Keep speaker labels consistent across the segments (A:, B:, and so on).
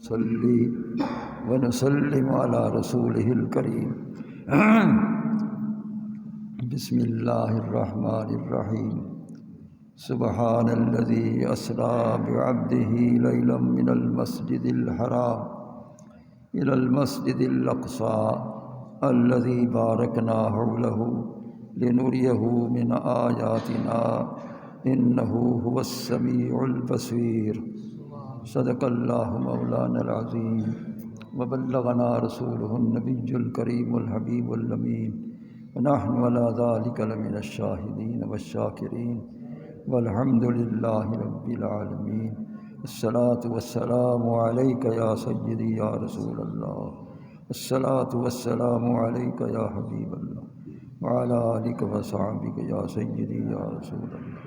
A: صلی ونسلم علی رسولہ الکریم بسم اللہ الرحمن الرحیم سبحان الذی اسری بعبدہ لیلا من المسجد الحرام الی المسجد الاقصی الذی بارکنا حولہ لنریہ من آیاتنا انہ هو السمیع البصیر صدق اللہ مولانا العظیم وبلغنا رسولہ النبی الکریم الحبیب الامین ونحن علی ذلک لمن الشاہدین والشاکرین والحمد للہ رب العالمین الصلاة والسلام علیک یا سیدی یا رسول اللہ الصلاة والسلام علیک یا حبیب اللہ وعلی آلک وصحبک یا سیدی یا رسول اللہ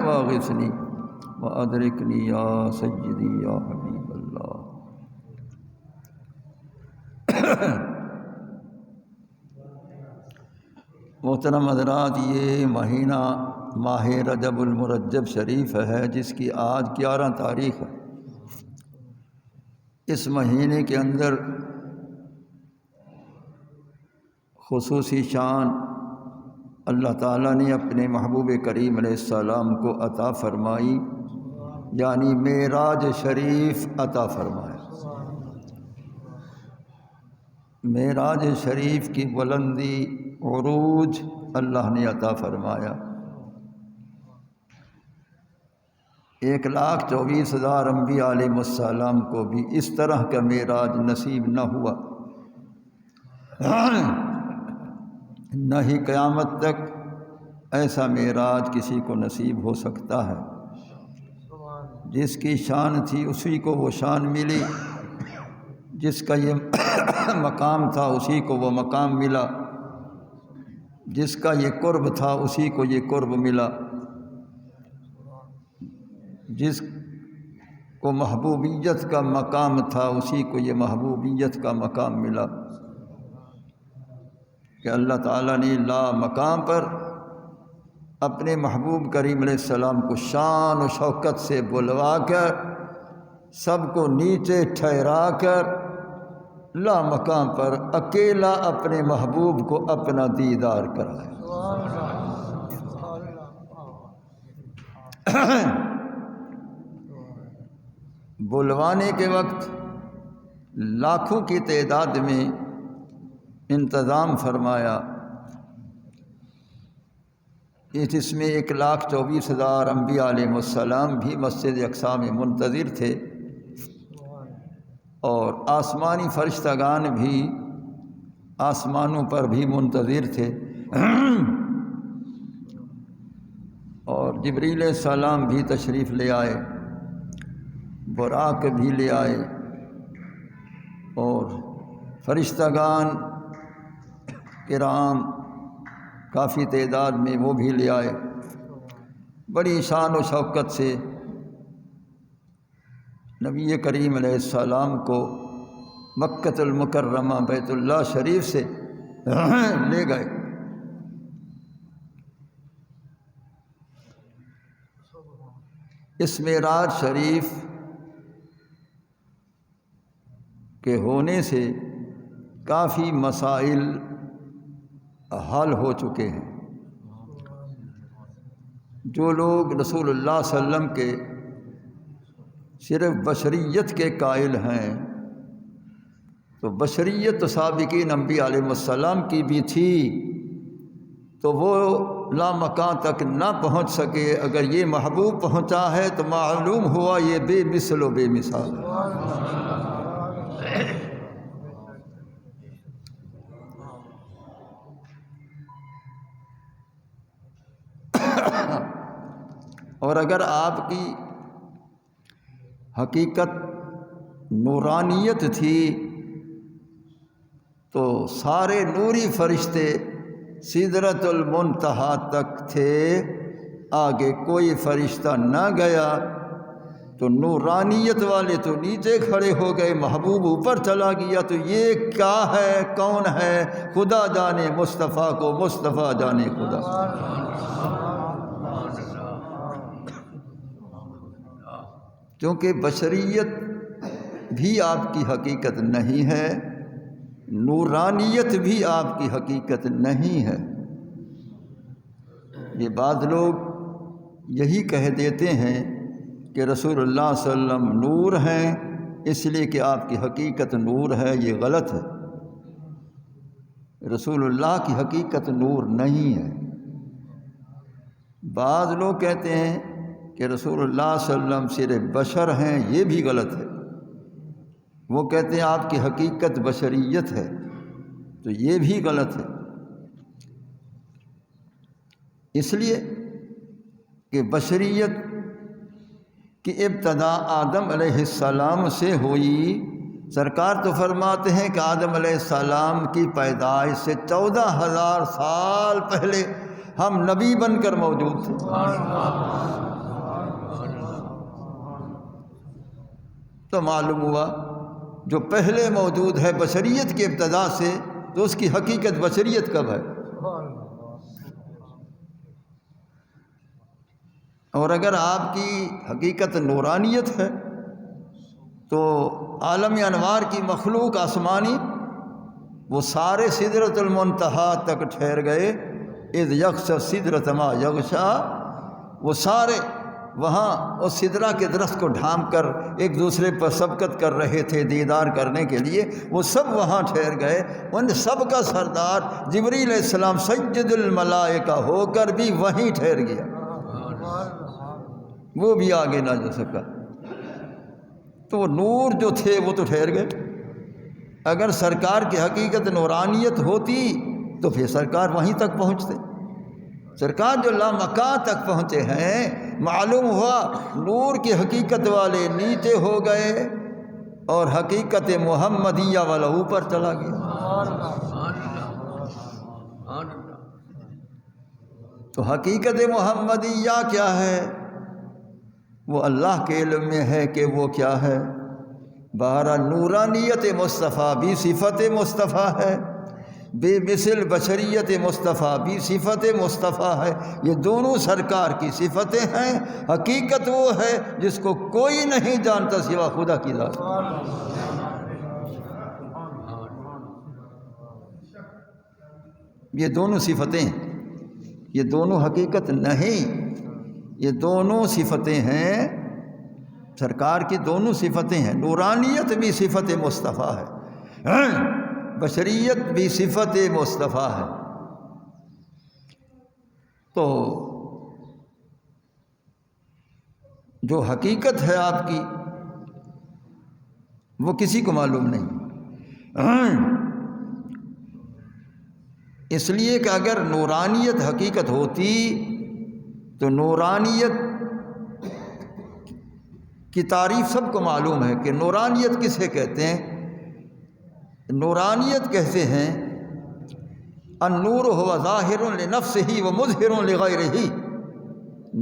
A: واغثنی وأدركني یا سیدی یا حبیب اللہ۔ محترم حضرات، یہ مہینہ ماہ رجب المرجب شریف ہے جس کی آج 11 تاریخ ہے۔ اس مہینے کے اندر خصوصی شان اللہ تعالیٰ نے اپنے محبوب کریم علیہ السلام کو عطا فرمائی، یعنی معراج شریف عطا فرمایا۔ معراج شریف کی بلندی، عروج اللہ نے عطا فرمایا۔ 1,24,000 انبیاء علیہ السلام کو بھی اس طرح کا معراج نصیب نہ ہوا، نہ ہی قیامت تک ایسا معراج کسی کو نصیب ہو سکتا ہے۔ جس کی شان تھی اسی کو وہ شان ملی، جس کا یہ مقام تھا اسی کو وہ مقام ملا، جس کا یہ قرب تھا اسی کو یہ قرب ملا، جس کو محبوبیت کا مقام تھا اسی کو یہ محبوبیت کا مقام ملا، کہ اللہ تعالیٰ نے لا مقام پر اپنے محبوب کریم علیہ السلام کو شان و شوکت سے بلوا کر، سب کو نیچے ٹھہرا کر، لا مقام پر اکیلا اپنے محبوب کو اپنا دیدار کرایا۔ بلوانے کے وقت لاکھوں کی تعداد میں انتظام فرمایا، اس میں 1,24,000 انبیاء علیہ السلام بھی مسجد اقصیٰ میں منتظر تھے، اور آسمانی فرشتگان بھی آسمانوں پر بھی منتظر تھے، اور جبریل علیہ السلام بھی تشریف لے آئے، براق بھی لے آئے، اور فرشتگان کرام کافی تعداد میں وہ بھی لے آئے۔ بڑی شان و شوکت سے نبی کریم علیہ السلام کو مکۃ المکرمہ بیت اللہ شریف سے لے گئے۔ اس معراج شریف کے ہونے سے کافی مسائل حل ہو چکے ہیں۔ جو لوگ رسول اللہ صلی اللہ علیہ وسلم کے صرف بشریت کے قائل ہیں، تو بشریت سابقین انبیاء علیہ السلام کی بھی تھی، تو وہ لامکان تک نہ پہنچ سکے۔ اگر یہ محبوب پہنچا ہے تو معلوم ہوا یہ بے مثل و بے مثال ہے۔ اور اگر آپ کی حقیقت نورانیت تھی تو سارے نوری فرشتے سدرۃ المنتہا تک تھے، آگے کوئی فرشتہ نہ گیا، تو نورانیت والے تو نیچے کھڑے ہو گئے، محبوب اوپر چلا گیا، تو یہ کیا ہے، کون ہے؟ خدا جانے مصطفیٰ کو، مصطفیٰ جانے خدا۔ کیونکہ بشریت بھی آپ کی حقیقت نہیں ہے، نورانیت بھی آپ کی حقیقت نہیں ہے۔ یہ بعض لوگ یہی کہہ دیتے ہیں کہ رسول اللہ صلی اللہ علیہ وسلم نور ہیں اس لیے کہ آپ کی حقیقت نور ہے، یہ غلط ہے۔ رسول اللہ کی حقیقت نور نہیں ہے۔ بعض لوگ کہتے ہیں کہ رسول اللہ صلی اللہ علیہ وسلم صرف بشر ہیں، یہ بھی غلط ہے۔ وہ کہتے ہیں آپ کی حقیقت بشریت ہے، تو یہ بھی غلط ہے۔ اس لیے کہ بشریت کی ابتدا آدم علیہ السلام سے ہوئی۔ سرکار تو فرماتے ہیں کہ آدم علیہ السلام کی پیدائش سے 14,000 سال پہلے ہم نبی بن کر موجود تھے۔ تو معلوم ہوا جو پہلے موجود ہے بشریت کی ابتدا سے، تو اس کی حقیقت بشریت کب ہے؟ اور اگر آپ کی حقیقت نورانیت ہے تو عالم انوار کی مخلوق آسمانی وہ سارے سدرۃ المنتہا تک ٹھہر گئے۔ اذ یغشی سدرۃ ما یغشی، وہ سارے وہاں اس سدرہ کے درخت کو ڈھانپ کر ایک دوسرے پر سبقت کر رہے تھے دیدار کرنے کے لیے، وہ سب وہاں ٹھہر گئے۔ ان سب کا سردار جبریل علیہ السلام سید الملائکہ ہو کر بھی وہیں ٹھہر گیا، وہ بھی آگے نہ جا سکا۔ تو وہ نور جو تھے وہ تو ٹھہر گئے۔ اگر سرکار کی حقیقت نورانیت ہوتی تو پھر سرکار وہیں تک پہنچتے۔ سرکار جو لامکاں تک پہنچے ہیں، معلوم ہوا نور کی حقیقت والے نیچے ہو گئے اور حقیقت محمدیہ والا اوپر چلا گیا۔ تو حقیقت محمدیہ کیا ہے؟ وہ اللہ کے علم میں ہے کہ وہ کیا ہے۔ بہرحال نورانیت مصطفیٰ بھی صفت مصطفیٰ ہے، بے مثل بشریت مصطفیٰ بھی صفت مصطفیٰ ہے۔ یہ دونوں سرکار کی صفتیں ہیں۔ حقیقت وہ ہے جس کو کوئی نہیں جانتا سوا خدا کی ذات۔ یہ دونوں صفتیں ہیں، یہ دونوں حقیقت نہیں، یہ دونوں صفتیں ہیں سرکار کی، دونوں صفتیں ہیں۔ نورانیت بھی صفت مصطفیٰ ہے، بشریت بھی صفت مصطفیٰ ہے۔ تو جو حقیقت ہے آپ کی وہ کسی کو معلوم نہیں، اس لیے کہ اگر نورانیت حقیقت ہوتی تو نورانیت کی تعریف سب کو معلوم ہے کہ نورانیت کسے کہتے ہیں۔ نورانیت کہتے ہیں النور هو ظاہر لنفسہ و مظہر لغیرہ۔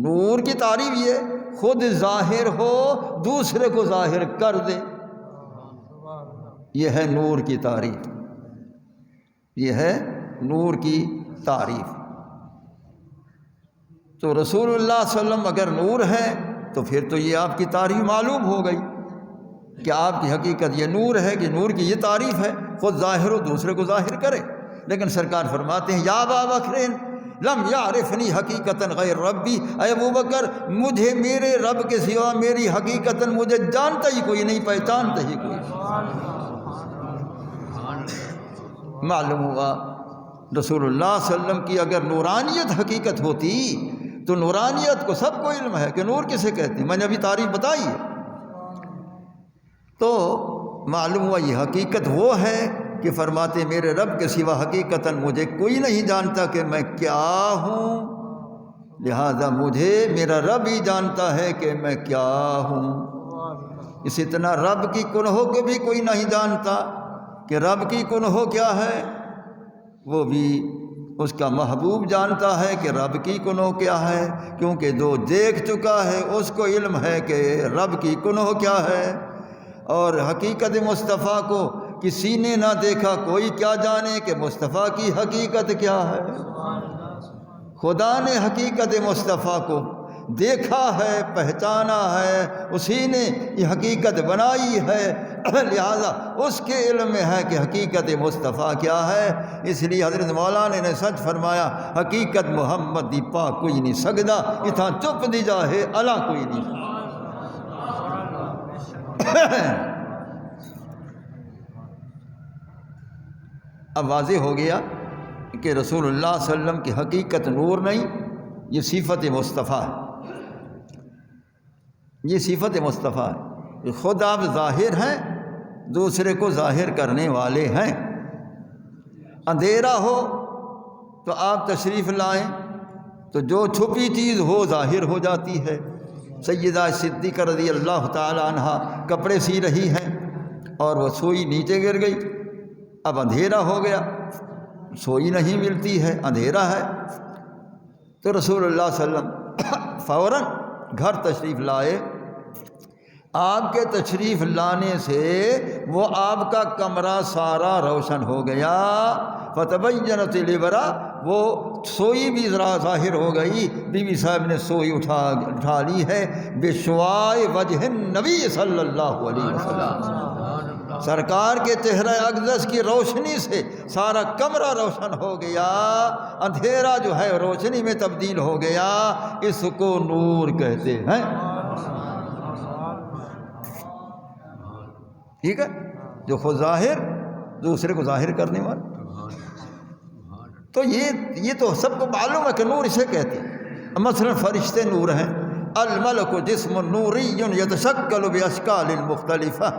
A: نور کی تعریف یہ خود ظاہر ہو، دوسرے کو ظاہر کر دے، یہ ہے نور کی تعریف، یہ ہے نور کی تعریف۔ تو رسول اللہ صلی اللہ علیہ وسلم اگر نور ہے تو پھر تو یہ آپ کی تعریف معلوم ہو گئی کہ آپ کی حقیقت یہ نور ہے، کہ نور کی یہ تعریف ہے، خود ظاہر ہو دوسرے کو ظاہر کرے۔ لیکن سرکار فرماتے ہیں یا ابا بکر لم یعرفنی حقیقتاً غیر ربی، اے ابو بکر مجھے میرے رب کے سوا میری حقیقتاً مجھے جانتا ہی کوئی نہیں، پہچانتا ہی کوئی نہیں۔ معلوم ہوا رسول اللہ صلی اللہ علیہ وسلم کی اگر نورانیت حقیقت ہوتی تو نورانیت کو سب کو علم ہے کہ نور کسے کہتے ہیں، میں نے ابھی تعریف بتائی ہے۔ تو معلوم ہوا یہ حقیقت وہ ہے کہ فرماتے میرے رب کے سوا حقیقتاً مجھے کوئی نہیں جانتا کہ میں کیا ہوں، لہذا مجھے میرا رب ہی جانتا ہے کہ میں کیا ہوں۔ اسی طرح رب کی کنہوں کو بھی کوئی نہیں جانتا کہ رب کی کنہوں کیا ہے، وہ بھی اس کا محبوب جانتا ہے کہ رب کی کنہوں کیا ہے، کیونکہ جو دیکھ چکا ہے اس کو علم ہے کہ رب کی کنہوں کیا ہے۔ اور حقیقت مصطفیٰ کو کسی نے نہ دیکھا، کوئی کیا جانے کہ مصطفیٰ کی حقیقت کیا ہے۔ خدا نے حقیقت مصطفیٰ کو دیکھا ہے، پہچانا ہے، اسی نے یہ حقیقت بنائی ہے۔ لہذا اس کے علم میں ہے کہ حقیقت مصطفیٰ کیا ہے۔ اس لیے حضرت مولانا نے سچ فرمایا، حقیقت محمد دی پا کوئی نہیں سکدا، اتھاں چپ دی جاہے اللہ کوئی نہیں۔ اب واضح ہو گیا کہ رسول اللہ صلی اللہ علیہ وسلم کی حقیقت نور نہیں، یہ صفت مصطفیٰ ہے، یہ صفت مصطفیٰ ہے۔ خود آپ ظاہر ہیں، دوسرے کو ظاہر کرنے والے ہیں۔ اندھیرا ہو تو آپ تشریف لائیں تو جو چھپی چیز ہو ظاہر ہو جاتی ہے۔ سیدہ صدیقہ رضی اللہ تعالی عنہا کپڑے سی رہی ہیں اور وہ سوئی نیچے گر گئی، اب اندھیرا ہو گیا، سوئی نہیں ملتی ہے، اندھیرا ہے، تو رسول اللہ صلی اللہ علیہ وسلم فوراً گھر تشریف لائے۔ آپ کے تشریف لانے سے وہ آپ کا کمرہ سارا روشن ہو گیا۔ فتبینت العبرہ، وہ سوئی بھی ذرا ظاہر ہو گئی، بی بی صاحب نے سوئی اٹھا لی ہے بشعاع وجہ النبی صلی اللہ علیہ وسلم، سرکار کے چہرہ اقدس کی روشنی سے سارا کمرہ روشن ہو گیا، اندھیرا جو ہے روشنی میں تبدیل ہو گیا، اس کو نور کہتے ہیں۔ ٹھیک ہے، جو خود ظاہر دوسرے کو ظاہر کرنے والا، تو یہ تو سب کو معلوم ہے کہ نور اسے کہتے ہیں۔ مثلا فرشتے نور ہیں، الملک جسم نوری یتشکل باشکال مختلفہ،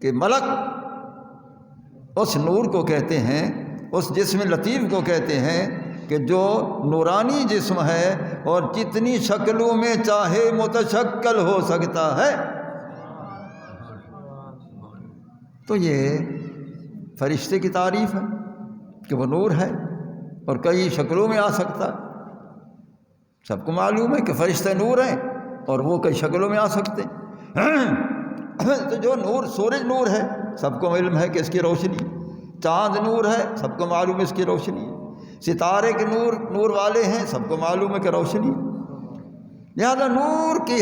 A: کہ ملک اس نور کو کہتے ہیں، اس جسم لطیف کو کہتے ہیں کہ جو نورانی جسم ہے اور جتنی شکلوں میں چاہے متشکل ہو سکتا ہے۔ تو یہ فرشتے کی تعریف ہے کہ وہ نور ہے اور کئی شکلوں میں آ سکتا ہے۔ سب کو معلوم ہے کہ فرشتے نور ہیں اور وہ کئی شکلوں میں آ سکتے ہیں۔ تو جو نور، سورج نور ہے، سب کو علم ہے کہ اس کی روشنی، چاند نور ہے، سب کو معلوم ہے اس کی روشنی، ستارے کے نور والے ہیں، سب کو معلوم ہے کہ روشنی۔ لہذا نور کی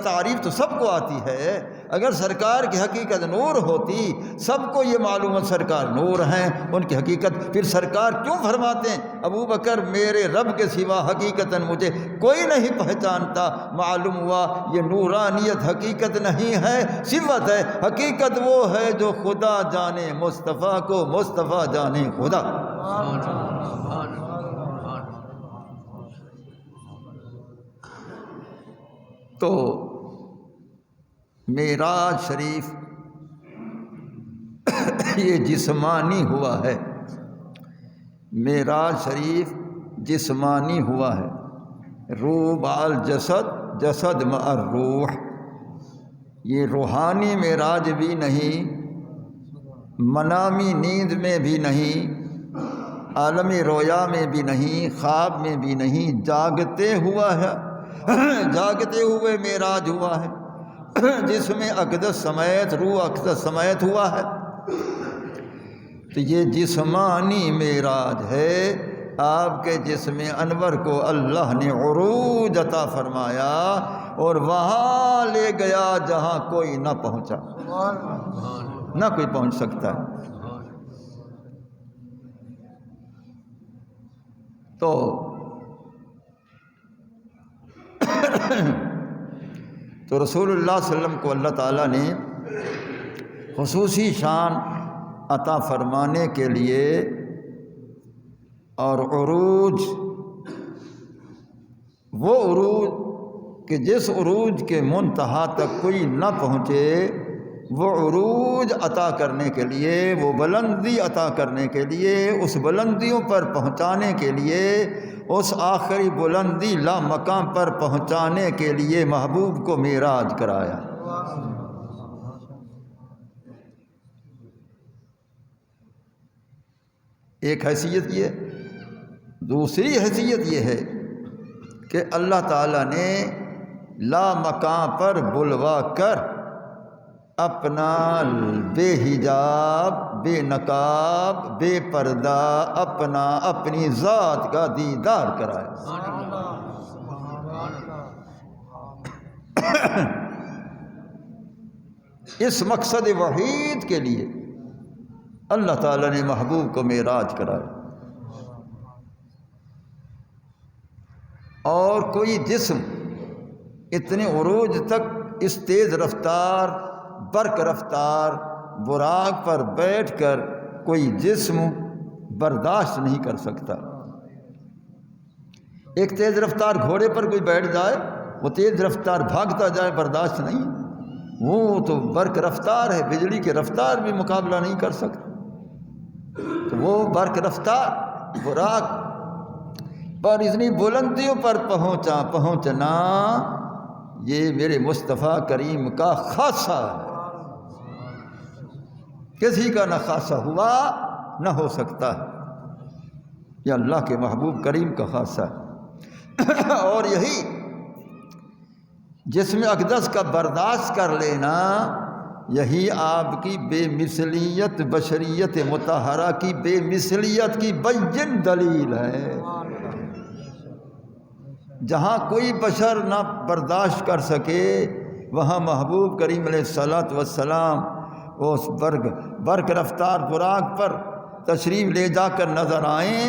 A: تعریف تو سب کو آتی ہے۔ اگر سرکار کی حقیقت نور ہوتی، سب کو یہ معلومات سرکار نور ہیں، ان کی حقیقت، پھر سرکار کیوں فرماتے ہیں ابو بکر میرے رب کے سوا حقیقتاً مجھے کوئی نہیں پہچانتا؟ معلوم ہوا یہ نورانیت حقیقت نہیں ہے، صفت ہے۔ حقیقت وہ ہے جو خدا جانے مصطفیٰ کو، مصطفیٰ جانے خدا۔ تو معراج شریف یہ جسمانی ہوا ہے، معراج شریف جسمانی ہوا ہے، روح مع الجسد، جسد مع الروح، یہ روحانی معراج بھی نہیں، منامی نیند میں بھی نہیں، عالم رویا میں بھی نہیں، خواب میں بھی نہیں، جاگتے ہوا ہے، جاگتے ہوئے معراج ہوا ہے، جس میں اقدس سمیت روح اقدس سمیت ہوا ہے۔ تو یہ جسمانی معراج ہے۔ آپ کے جسم انور کو اللہ نے عروج عطا فرمایا اور وہاں لے گیا جہاں کوئی نہ پہنچا، نہ کوئی پہنچ سکتا ہے۔ تو رسول اللہ صلی اللہ علیہ وسلم کو اللہ تعالیٰ نے خصوصی شان عطا فرمانے کے لیے اور عروج، وہ عروج کہ جس عروج کے منتہا تک کوئی نہ پہنچے، وہ عروج عطا کرنے کے لیے، وہ بلندی عطا کرنے کے لیے، اس بلندیوں پر پہنچانے کے لیے، اس آخری بلندی لا مقام پر پہنچانے کے لیے محبوب کو معراج کرایا۔ ایک حیثیت یہ، دوسری حیثیت یہ ہے کہ اللہ تعالیٰ نے لا مقام پر بلوا کر اپنا بے حجاب، بے نقاب، بے پردہ اپنی ذات کا دیدار کرایا۔ اس مقصد وحید کے لیے اللہ تعالیٰ نے محبوب کو معراج کرایا۔ اور کوئی جسم اتنے عروج تک اس تیز رفتار برق رفتار براق پر بیٹھ کر کوئی جسم برداشت نہیں کر سکتا۔ ایک تیز رفتار گھوڑے پر کوئی بیٹھ جائے، وہ تیز رفتار بھاگتا جائے، برداشت نہیں، وہ تو برق رفتار ہے، بجلی کی رفتار بھی مقابلہ نہیں کر سکتا۔ تو وہ برق رفتار براق پر اتنی بلندیوں پر پہنچنا یہ میرے مصطفیٰ کریم کا خاصہ ہے، کسی کا نہ خاصہ ہوا نہ ہو سکتا ہے، یہ اللہ کے محبوب کریم کا خاصہ ہے۔ اور یہی جسم اقدس کا برداشت کر لینا، یہی آپ کی بے مثلیت، بشریت مطہرہ کی بے مثلیت کی بین دلیل ہے۔ جہاں کوئی بشر نہ برداشت کر سکے، وہاں محبوب کریم علیہ الصلاۃ والسلام اس برق رفتار براق پر تشریف لے جا کر نظر آئیں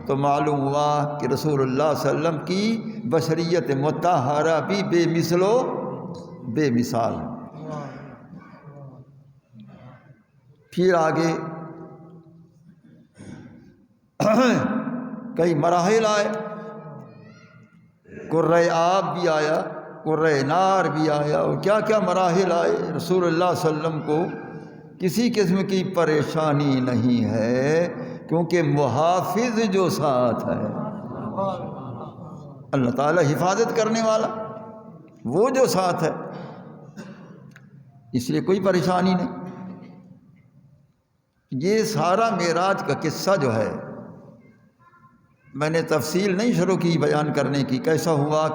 A: تو معلوم ہوا کہ رسول اللہ صلی اللہ علیہ وسلم کی بشریت مطہرہ بھی بے مثل و بے مثال ہے۔ پھر آگے کئی مراحل آئے، قرۂ آب بھی آیا، قرۂ نار بھی آیا، اور کیا کیا مراحل آئے۔ رسول اللہ صلی اللہ علیہ وسلم کو کسی قسم کی پریشانی نہیں ہے، کیونکہ محافظ جو ساتھ ہے، اللہ تعالیٰ حفاظت کرنے والا وہ جو ساتھ ہے، اس لیے کوئی پریشانی نہیں۔ یہ سارا معراج کا قصہ جو ہے، میں نے تفصیل نہیں شروع کی بیان کرنے کی، کیسا ہوا،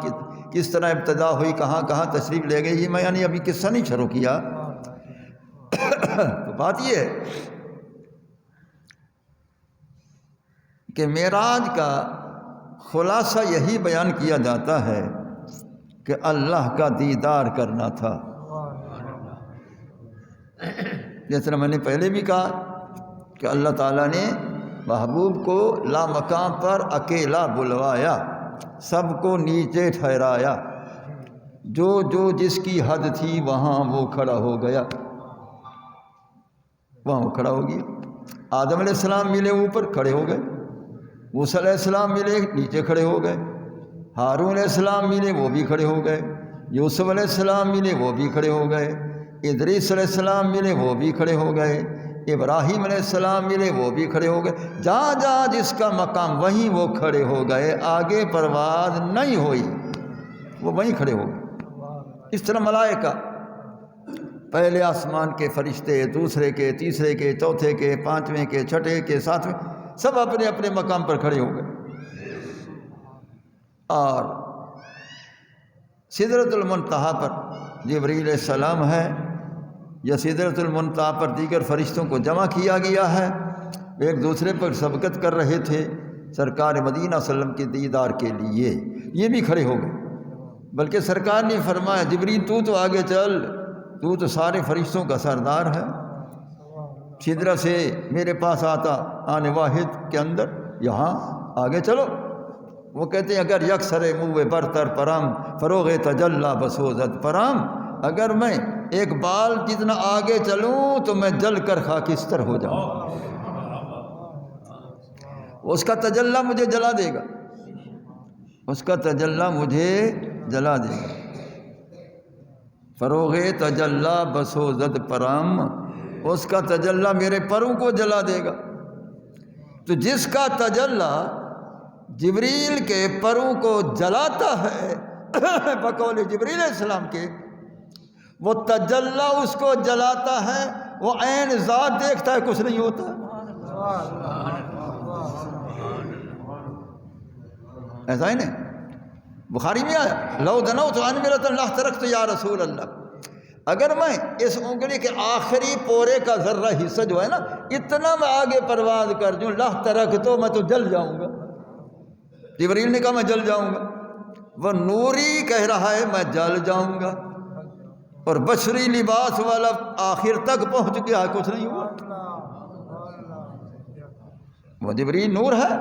A: کس طرح ابتدا ہوئی، کہاں کہاں تشریف لے گئی، یہ میں نے ابھی قصہ نہیں شروع کیا۔ تو بات یہ ہے کہ معراج کا خلاصہ یہی بیان کیا جاتا ہے کہ اللہ کا دیدار کرنا تھا۔ جیسا میں نے پہلے بھی کہا کہ اللہ تعالیٰ نے محبوب کو لامقام پر اکیلا بلوایا، سب کو نیچے ٹھہرایا، جو جس کی حد تھی وہاں وہ کھڑا ہو گیا، وہاں وہ کھڑا ہو گیا۔ آدم علیہ السلام ملے اوپر، کھڑے ہو گئے۔ موسیٰ علیہ السلام ملے، نیچے کھڑے ہو گئے۔ ہارون علیہ السلام ملے، وہ بھی کھڑے ہو گئے۔ یوسف علیہ السلام ملے، وہ بھی کھڑے ہو گئے۔ ادریس علیہ السلام ملے، وہ بھی کھڑے ہو گئے۔ ابراہیم علیہ السلام ملے، وہ بھی کھڑے ہو گئے۔ جہاں جہاں جس کا مقام وہیں وہ کھڑے ہو گئے، آگے پرواز نہیں ہوئی، وہ وہیں کھڑے ہو گئے۔ اس طرح ملائکہ، پہلے آسمان کے فرشتے، دوسرے کے، تیسرے کے، چوتھے کے، پانچویں کے، چھٹے کے، ساتویں، سب اپنے اپنے مقام پر کھڑے ہو گئے۔ اور سدرۃ المنتہا پر جبریل علیہ السلام ہے، یا سدرۃ المنتہا پر دیگر فرشتوں کو جمع کیا گیا ہے، ایک دوسرے پر سبقت کر رہے تھے سرکار مدینہ صلی اللہ علیہ وسلم کے دیدار کے لیے، یہ بھی کھڑے ہو گئے۔ بلکہ سرکار نے فرمایا، جبریل تو آگے چل، تو سارے فرشتوں کا سردار ہے، سدرہ سے میرے پاس آنے واحد کے اندر، یہاں آگے چلو۔ وہ کہتے ہیں اگر یکسر موے برتر پرم فروغ تجلا بسوزت پرم، اگر میں ایک بال جتنا آگے چلوں تو میں جل کر خاکستر ہو جاؤں، اس کا تجلا مجھے جلا دے گا، اس کا تجلا مجھے جلا دے گا۔ فروغ تجلا بسوزت پرم، اس کا تجلا میرے پروں کو جلا دے گا۔ تو جس کا تجلا جبریل کے پروں کو جلاتا ہے بقول جبریل علیہ السلام کے، وہ تجلا اس کو جلاتا ہے، وہ عین ذات دیکھتا ہے، کچھ نہیں ہوتا۔ ایسا ہی نہیں، بخاری میں آیا، لو دنوت عن ملۃ لاحترقت یا رسول اللہ، اگر میں اس انگلی کے آخری پورے کا ذرہ حصہ جو ہے نا، اتنا میں آگے پرواز کر جوں، لاحترقت، میں تو جل جاؤں گا۔ جبریل نے کہا میں جل جاؤں گا، وہ نوری کہہ رہا ہے میں جل جاؤں گا۔ اور بشری لباس والا آخر تک پہنچ گیا، کچھ نہیں ہوا۔ وہ جبریل نور ہے،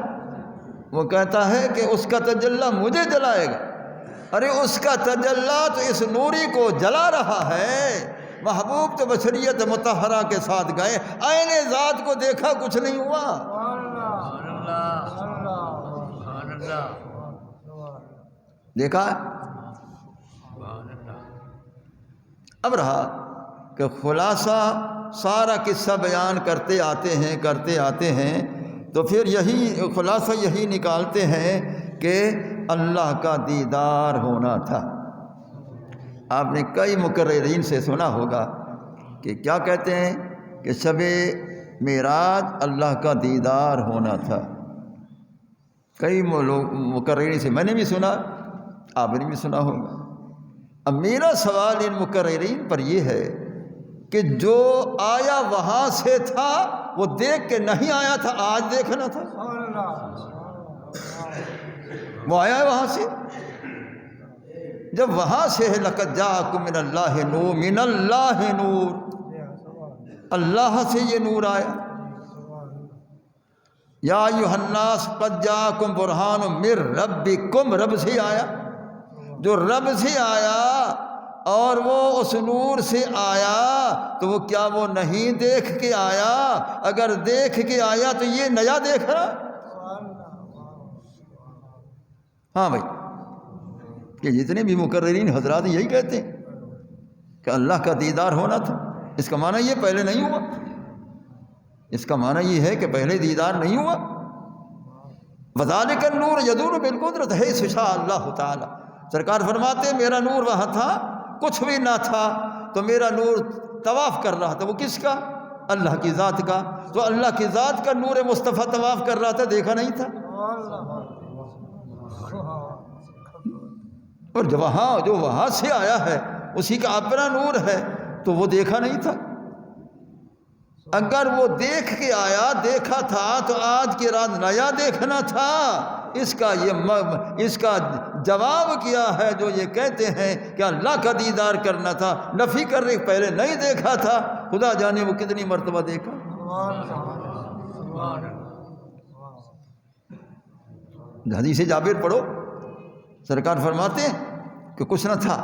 A: وہ کہتا ہے کہ اس کا تجلی مجھے جلائے گا۔ ارے اس کا تجلی تو اس نوری کو جلا رہا ہے۔ محبوب تو بشریت مطہرہ کے ساتھ گئے، عین ذات کو دیکھا، کچھ نہیں ہوا۔ دیکھا؟ اب رہا کہ خلاصہ سارا قصہ بیان کرتے آتے ہیں تو پھر یہی خلاصہ یہی نکالتے ہیں کہ اللہ کا دیدار ہونا تھا۔ آپ نے کئی مقررین سے سنا ہوگا کہ کیا کہتے ہیں کہ شب معراج اللہ کا دیدار ہونا تھا۔ کئی مقررین سے میں نے بھی سنا، آپ نے بھی سنا ہوگا۔ اب میرا سوال ان مقررین پر یہ ہے کہ جو آیا وہاں سے تھا وہ دیکھ کے نہیں آیا تھا، آج دیکھنا تھا۔ وہ آیا ہے وہاں سے، جب وہاں سے ہے لقد جاءکم من اللہ نور، من اللہ نور، اللہ سے یہ نور آیا۔ یا ایھا الناس قد جاءکم برہان من ربکم، رب سے آیا، جو رب سے آیا اور وہ اس نور سے آیا تو وہ کیا وہ نہیں دیکھ کے آیا؟ اگر دیکھ کے آیا تو یہ نیا دیکھ رہا۔ ہاں بھائی، کہ جتنے بھی مقررین حضرات یہی کہتے ہیں کہ اللہ کا دیدار ہونا تھا۔ اس کا معنی یہ پہلے نہیں ہوا، اس کا معنی یہ ہے کہ پہلے دیدار نہیں ہوا۔ وذالک النور یدور بالقدرت حیث شاء اللہ تعالی۔ سرکار فرماتے ہیں میرا نور وہاں تھا، کچھ بھی نہ تھا تو میرا نور طواف کر رہا تھا۔ وہ کس کا؟ اللہ کی ذات کا۔ تو اللہ کی ذات کا نور مصطفیٰ طواف کر رہا تھا، دیکھا نہیں تھا۔ اور جو وہاں سے آیا ہے اسی کا اپنا نور ہے تو وہ دیکھا نہیں تھا۔ اگر وہ دیکھ کے آیا، دیکھا تھا تو آج کی رات نیا دیکھنا تھا۔ اس کا جواب کیا ہے جو یہ کہتے ہیں کہ اللہ کا دیدار کرنا تھا، نفی کر رہے پہلے نہیں دیکھا تھا۔ خدا جانے وہ کتنی مرتبہ دیکھا۔ حدیث جابر پڑھو، سرکار فرماتے ہیں کہ کچھ نہ تھا۔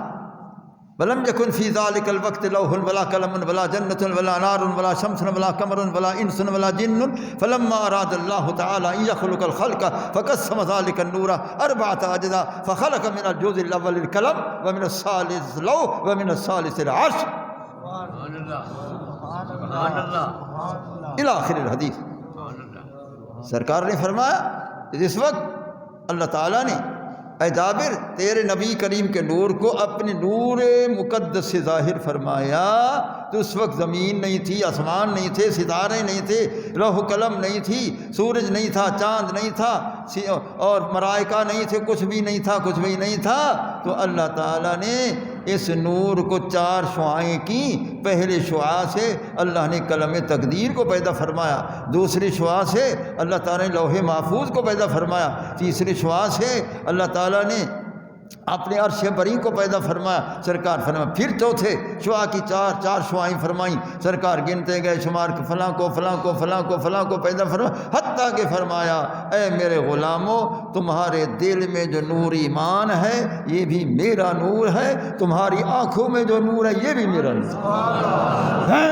A: وَلَمْ يَكُنْ فِي ذَلِكَ الْوَقْتِ لَوْحٌ وَلَا قَلَمٌ وَلَا جَنَّةٌ وَلَا نَارٌ وَلَا شَمْسٌ وَلَا قَمَرٌ وَلَا إِنسٌ وَلَا جِنٌّ فَلَمَّا أَرَادَ اللَّهُ تَعَالَى أَن يَخْلُقَ الْخَلْقَ فَقَسَّمَ ذَلِكَ النُّورَ أَرْبَعَةَ أَجْزَاء فَخَلَقَ مِنَ الْجُزْءِ الْأَوَّلِ الْكَلَمَ وَمِنَ الثَّالِثِ اللَّوْحُ وَمِنَ الثَّالِثِ الْعَرْشُ إلى آخر الحدیث۔ سرکار نے فرمایا جس وقت اللہ تعالیٰ نے اے جابر تیرے نبی کریم کے نور کو اپنے نور مقدس سے ظاہر فرمایا تو اس وقت زمین نہیں تھی، آسمان نہیں تھے، ستارے نہیں تھے، لوح قلم نہیں تھی، سورج نہیں تھا، چاند نہیں تھا، اور ملائکہ نہیں تھے، کچھ بھی نہیں تھا۔ تو اللہ تعالیٰ نے اس نور کو 4 شعاعیں کی۔ پہلے شعاع سے اللہ نے قلم تقدیر کو پیدا فرمایا، دوسری شعاع سے اللہ تعالیٰ نے لوح محفوظ کو پیدا فرمایا، تیسری شعاع سے اللہ تعالیٰ نے اپنے عرش بری کو پیدا فرمایا۔ سرکار فرمایا پھر چوتھے شعاع کی 4 شعاعیں فرمائیں۔ سرکار گنتے گئے، شمار فلاں کو پیدا فرمایا، حتیٰ کہ فرمایا اے میرے غلاموں تمہارے دل میں جو نور ایمان ہے یہ بھی میرا نور ہے، تمہاری آنکھوں میں جو نور ہے یہ بھی میرا نور ہے۔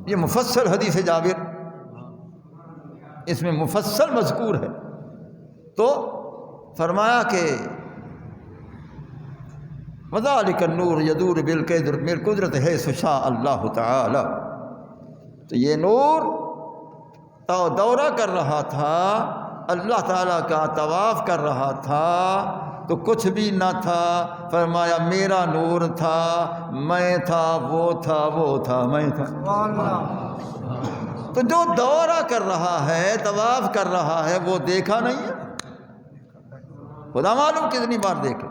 A: یہ مفصل حدیث جابر، اس میں مفصل مذکور ہے۔ تو فرمایا کہ وَذَلِكَ النُّورُ يَدُورُ بِالْقُدْرَةِ حَيْثُ شَاءَ اللَّهُ تَعَالَى۔ تو یہ نور دورہ کر رہا تھا، اللہ تعالیٰ کا طواف کر رہا تھا تو کچھ بھی نہ تھا۔ فرمایا میرا نور تھا، میں تھا، وہ تھا، میں تھا۔ تو جو دورہ کر رہا ہے، طواف کر رہا ہے، وہ دیکھا نہیں ہے۔ خدا معلوم کتنی بار دیکھے۔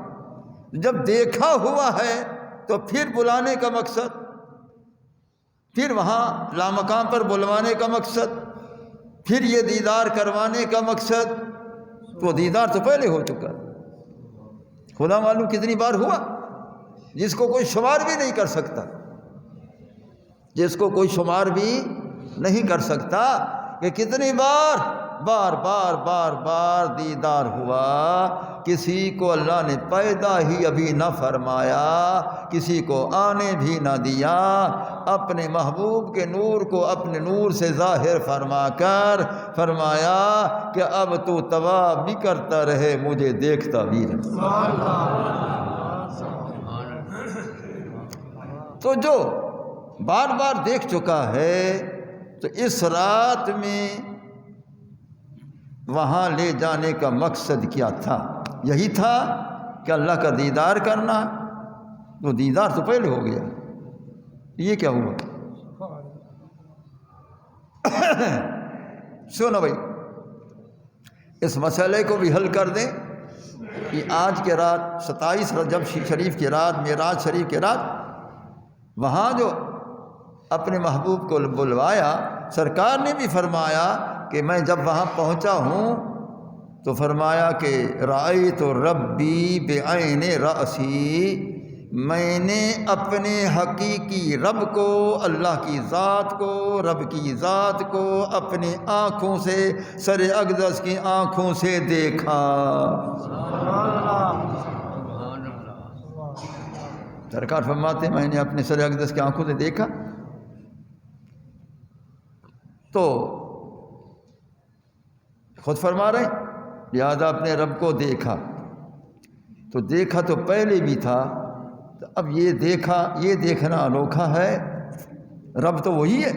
A: جب دیکھا ہوا ہے تو پھر بلانے کا مقصد، پھر وہاں لامکان پر بلوانے کا مقصد، پھر یہ دیدار کروانے کا مقصد، تو دیدار تو پہلے ہو چکا۔ خدا معلوم کتنی بار ہوا، جس کو کوئی شمار بھی نہیں کر سکتا، جس کو کوئی شمار بھی نہیں کر سکتا کہ کتنی بار بار بار بار بار دیدار ہوا۔ کسی کو اللہ نے پیدا ہی ابھی نہ فرمایا، کسی کو آنے بھی نہ دیا، اپنے محبوب کے نور کو اپنے نور سے ظاہر فرما کر فرمایا کہ اب تو طواف بھی کرتا رہے، مجھے دیکھتا بھی رہے۔ تو جو بار بار دیکھ چکا ہے، تو اس رات میں وہاں لے جانے کا مقصد کیا تھا؟ یہی تھا کہ اللہ کا دیدار کرنا، تو دیدار تو پہلے ہو گیا، یہ کیا ہوا؟ سنو بھائی، اس مسئلے کو بھی حل کر دیں کہ آج کے رات 27 رجب شریف کی رات، معراج شریف کی رات، وہاں جو اپنے محبوب کو بلوایا، سرکار نے بھی فرمایا کہ میں جب وہاں پہنچا ہوں تو فرمایا کہ رأیت ربی بعین رأسی، میں نے اپنے حقیقی رب کو، اللہ کی ذات کو، رب کی ذات کو اپنے آنکھوں سے، سر اقدس کی آنکھوں سے دیکھا۔ سرکار فرماتے میں نے اپنے سر اقدس کی آنکھوں سے دیکھا۔ تو خود فرما رہے ہیں لہذا اپنے رب کو دیکھا، تو دیکھا تو پہلے بھی تھا، تو اب یہ دیکھا، یہ دیکھنا انوکھا ہے۔ رب تو وہی ہے،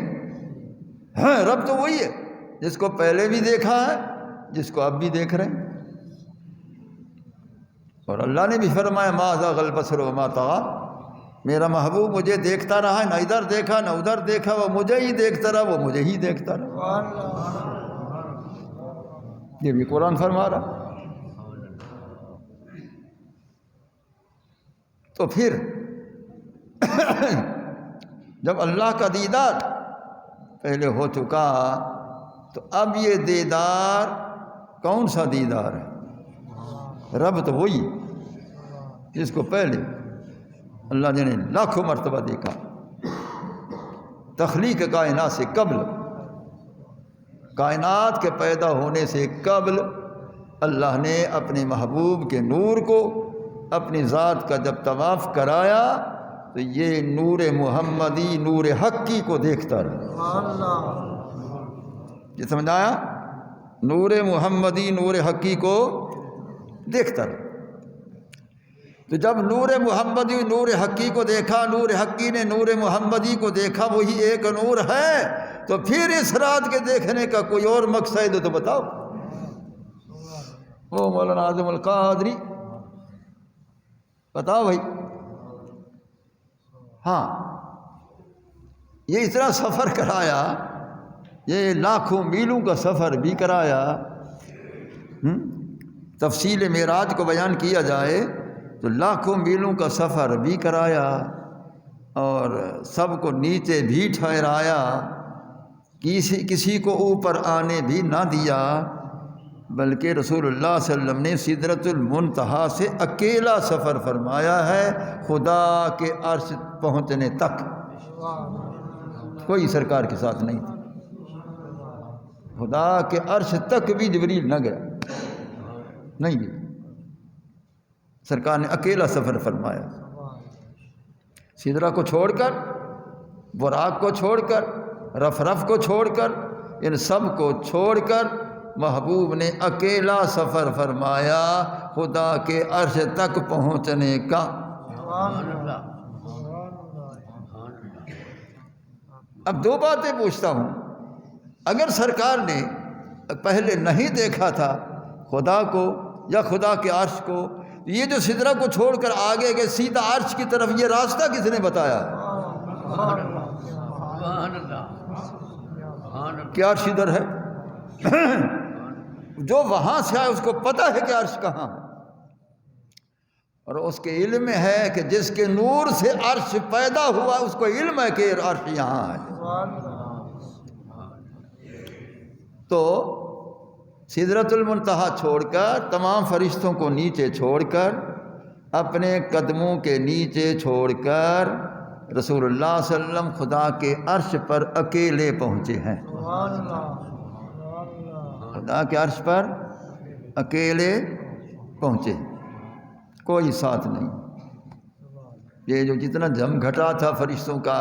A: ہاں رب تو وہی ہے جس کو پہلے بھی دیکھا ہے، جس کو اب بھی دیکھ رہے ہیں۔ اور اللہ نے بھی فرمایا ما زاغ البصر وما طغى، میرا محبوب مجھے دیکھتا رہا، نہ ادھر دیکھا نہ ادھر دیکھا، وہ مجھے ہی دیکھتا رہا، وہ مجھے ہی دیکھتا رہا۔ یہ بھی قرآن فرما رہا۔ تو پھر جب اللہ کا دیدار پہلے ہو چکا، تو اب یہ دیدار کون سا دیدار ہے؟ رب تو وہی جس کو پہلے اللہ نے لاکھوں مرتبہ دیکھا، تخلیق کائنات سے قبل، کائنات کے پیدا ہونے سے قبل اللہ نے اپنے محبوب کے نور کو اپنی ذات کا جب طواف کرایا، تو یہ نور محمدی، نور حقی کو دیکھتا رہا۔ یہ سمجھ آیا؟ نور محمدی، نور حقی کو دیکھتا رہا۔ تو جب نور محمدی نور حقی کو دیکھا، نور حقی نے نور محمدی کو دیکھا، وہی ایک نور ہے، تو پھر اس رات کے دیکھنے کا کوئی اور مقصد ہے تو بتاؤ۔ او مولانا اعظم القادری بتاؤ بھائی۔ ہاں، یہ اتنا سفر کرایا، یہ لاکھوں میلوں کا سفر بھی کرایا۔ تفصیل معراج کو بیان کیا جائے تو لاکھوں میلوں کا سفر بھی کرایا، اور سب کو نیچے بھی ٹھہرایا، کسی کو اوپر آنے بھی نہ دیا، بلکہ رسول اللہ صلی اللہ علیہ وسلم نے سدرۃ المنتہا سے اکیلا سفر فرمایا ہے خدا کے عرش پہنچنے تک، کوئی سرکار کے ساتھ نہیں تھا۔ خدا کے عرش تک بھی جبریل نہ گیا، نہیں گیا، سرکار نے اکیلا سفر فرمایا۔ سدرہ کو چھوڑ کر، براق کو چھوڑ کر، رف کو چھوڑ کر، ان سب کو چھوڑ کر محبوب نے اکیلا سفر فرمایا خدا کے عرش تک پہنچنے کا۔ اب دو باتیں پوچھتا ہوں، اگر سرکار نے پہلے نہیں دیکھا تھا خدا کو یا خدا کے عرش کو، یہ جو سدرہ کو چھوڑ کر آگے گئے سیدھا عرش کی طرف، یہ راستہ کس نے بتایا؟ کیا عرش ادھر ہے؟ جو وہاں سے آئے اس کو پتہ ہے کہ عرش کہاں ہے، اور اس کے علم میں ہے کہ جس کے نور سے عرش پیدا ہوا اس کو علم ہے کہ عرش یہاں ہے۔ تو سدرۃ المنتہا چھوڑ کر، تمام فرشتوں کو نیچے چھوڑ کر، اپنے قدموں کے نیچے چھوڑ کر رسول اللہ صلی اللہ علیہ وسلم خدا کے عرش پر اکیلے پہنچے ہیں۔ خدا کے عرش پر اکیلے پہنچے، کوئی ساتھ نہیں۔ یہ جو جتنا جم گھٹا تھا فرشتوں کا،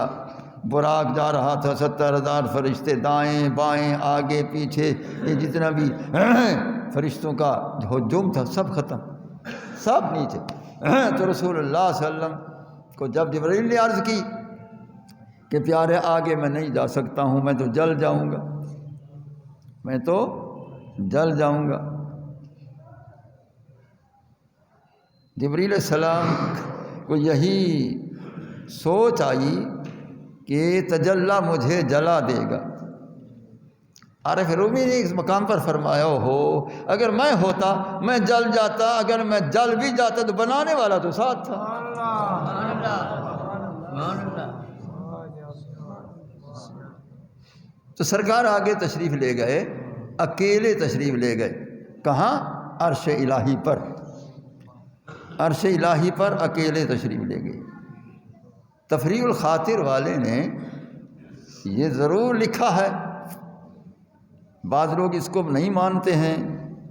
A: براق جا رہا تھا، 70,000 فرشتے دائیں بائیں آگے پیچھے، یہ جتنا بھی فرشتوں کا ہجوم تھا سب ختم، سب نیچے۔ تو رسول اللہ صلی اللہ علیہ وسلم کو جب جبرائیل نے عرض کی کہ پیارے آگے میں نہیں جا سکتا ہوں، میں تو جل جاؤں گا، میں تو جل جاؤں گا۔ جبرائیل علیہ السلام کو یہی سوچ آئی کہ تجلی مجھے جلا دے گا۔ عارف رومی نے اس مقام پر فرمایا ہو اگر میں ہوتا میں جل جاتا، اگر میں جل بھی جاتا تو بنانے والا تو ساتھ تھا۔ تو سرکار آگے تشریف لے گئے، اکیلے تشریف لے گئے، کہاں؟ عرش الہی پر، عرش الہی پر اکیلے تشریف لے گئے۔ تفریح الخاطر والے نے یہ ضرور لکھا ہے، بعض لوگ اس کو نہیں مانتے ہیں،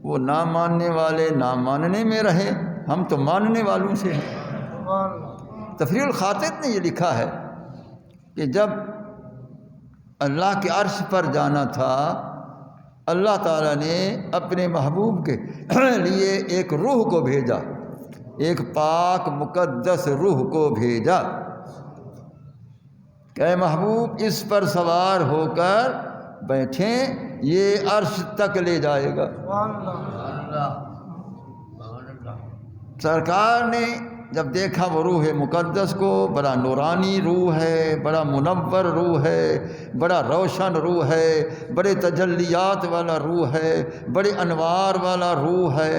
A: وہ نہ ماننے والے نہ ماننے میں رہے، ہم تو ماننے والوں سے ہیں۔ تفریح الخاطر نے یہ لکھا ہے کہ جب اللہ کے عرش پر جانا تھا، اللہ تعالیٰ نے اپنے محبوب کے لیے ایک روح کو بھیجا، ایک پاک مقدس روح کو بھیجا کہ اے محبوب اس پر سوار ہو کر بیٹھیں، یہ عرش تک لے جائے گا۔ سرکار نے جب دیکھا وہ روح مقدس کو، بڑا نورانی روح ہے، بڑا منور روح ہے، بڑا روشن روح ہے، بڑے تجلیات والا روح ہے، بڑے انوار والا روح ہے،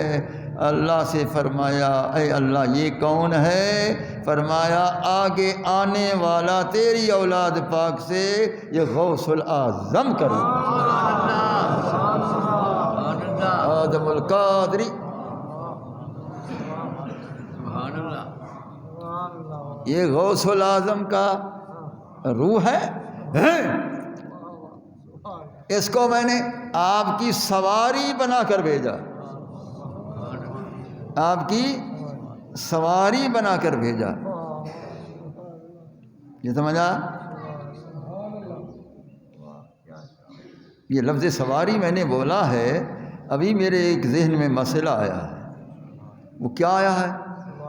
A: اللہ سے فرمایا اے اللہ یہ کون ہے؟ فرمایا آگے آنے والا تیری اولاد پاک سے یہ غوث الاعظم کرے، آدم القادری۔ یہ غوث الاعظم کا روح ہے، اس کو میں نے آپ کی سواری بنا کر بھیجا، آپ کی سواری بنا کر بھیجا۔ یہ سمجھا؟ یہ لفظ سواری میں نے بولا ہے، ابھی میرے ایک ذہن میں مسئلہ آیا ہے۔ وہ کیا آیا ہے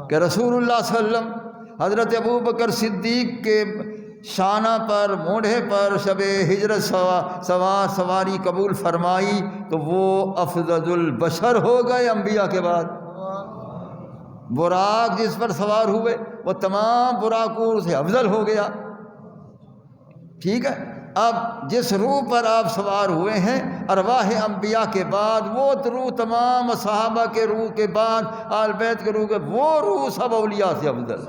A: کہ رسول اللہ صلی اللہ علیہ وسلم حضرت ابوبکر صدیق کے شانہ پر، موڑھے پر شب ہجرت سواری قبول فرمائی تو وہ افضل البشر ہو گئے انبیاء کے بعد۔ براق جس پر سوار ہوئے وہ تمام براقوں سے افضل ہو گیا، ٹھیک ہے۔ اب جس روح پر آپ سوار ہوئے ہیں ارواح انبیاء کے بعد، وہ روح تمام صحابہ کے روح کے بعد، آل بیت کے روح کے، وہ روح سب اولیاء سے افضل۔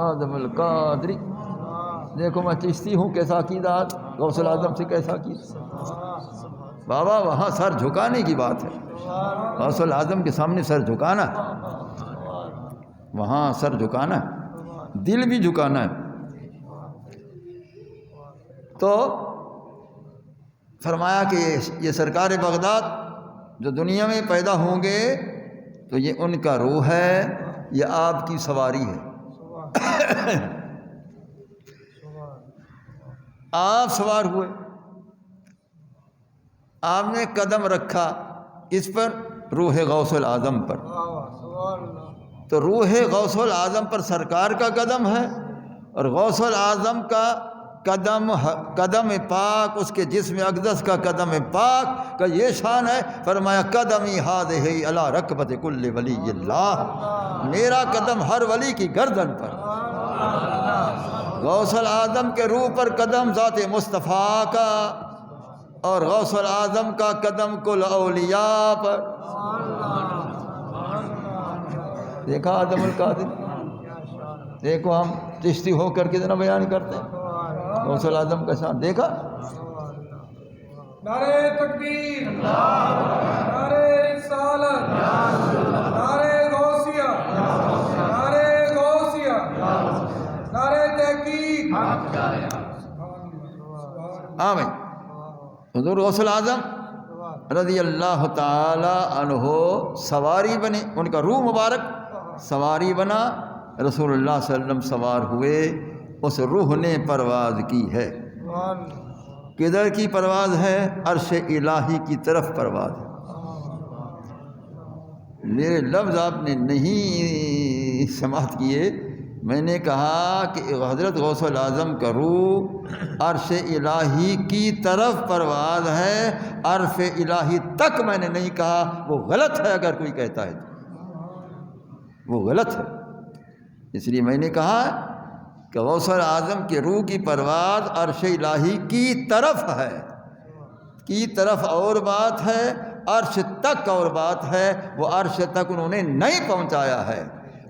A: آدم القادری، دیکھو میں چشتی ہوں کیسا عقیدہ، غوث الاعظم سے کیسا عقیدہ۔ بابا وہاں سر جھکانے کی بات ہے، غوث الاعظم کے سامنے سر جھکانا، وہاں سر جھکانا، دل بھی جھکانا ہے۔ تو فرمایا کہ یہ سرکار بغداد جو دنیا میں پیدا ہوں گے تو یہ ان کا روح ہے، یہ آپ کی سواری ہے۔ آپ سوار ہوئے، آپ نے قدم رکھا اس پر، روح غوث الاعظم پر، تو روح غوث الاعظم پر سرکار کا قدم ہے، اور غوث الاعظم کا قدم پاک، اس کے جسم اقدس کا قدم پاک کا یہ شان ہے۔ فرمایا قدمی ہذہ علی رکبۃ کل ولی اللہ، میرا قدم ہر ولی کی گردن پر۔ غوث الاعظم کے روح پر قدم ذات مصطفیٰ کا، اور غوث الاعظم کا قدم کل اولیاء پر۔ دیکھا آدم القادر، دیکھو ہم چشتی ہو کر کتنا بیان کرتے ہیں غوث الاعظم کا شان، دیکھا؟
B: نعرہ تکبیر، نعرہ رسالت، نعرہ غوثیہ، نعرہ غوثیہ، نعرہ تحقیق۔
A: ہاں بھائی، حضور غوث الاعظم رضی اللہ تعالی عنہ سواری بنے، ان کا روح مبارک سواری بنا، رسول اللہ صلی اللہ علیہ وسلم سوار ہوئے، اس روح نے پرواز کی ہے۔ کدھر کی پرواز ہے؟ عرش الہی کی طرف پرواز ہے۔ میرے لفظ آپ نے نہیں سماعت کیے، میں نے کہا کہ حضرت غوث الاعظم کا روح عرش الہی کی طرف پرواز ہے، عرش الہی تک میں نے نہیں کہا، وہ غلط ہے اگر کوئی کہتا ہے تو وہ غلط ہے۔ اس لیے میں نے کہا کہ غوث الاعظم کے روح کی پرواز عرش الہی کی طرف ہے، کی طرف اور بات ہے، عرش تک اور بات ہے، وہ عرش تک انہوں نے نہیں پہنچایا ہے۔